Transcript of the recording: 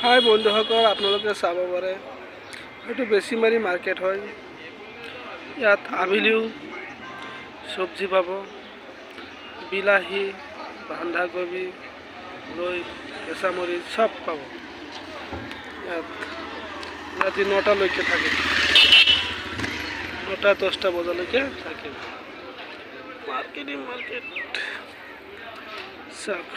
হাই বন্ধুসকল, আপোনালোকে চাব পাৰে এইটো বেছিমাৰী মাৰ্কেট হয়। ইয়াত আবেলিও চব্জি পাব, বিলাহী, বন্ধাকবি, লৈ কেঁচামৰিচ সব পাব। ইয়াত ৰাতি 9টালৈকে থাকে, 9টা-10টা বজালৈকে থাকে। মাৰ্কেট চাওক।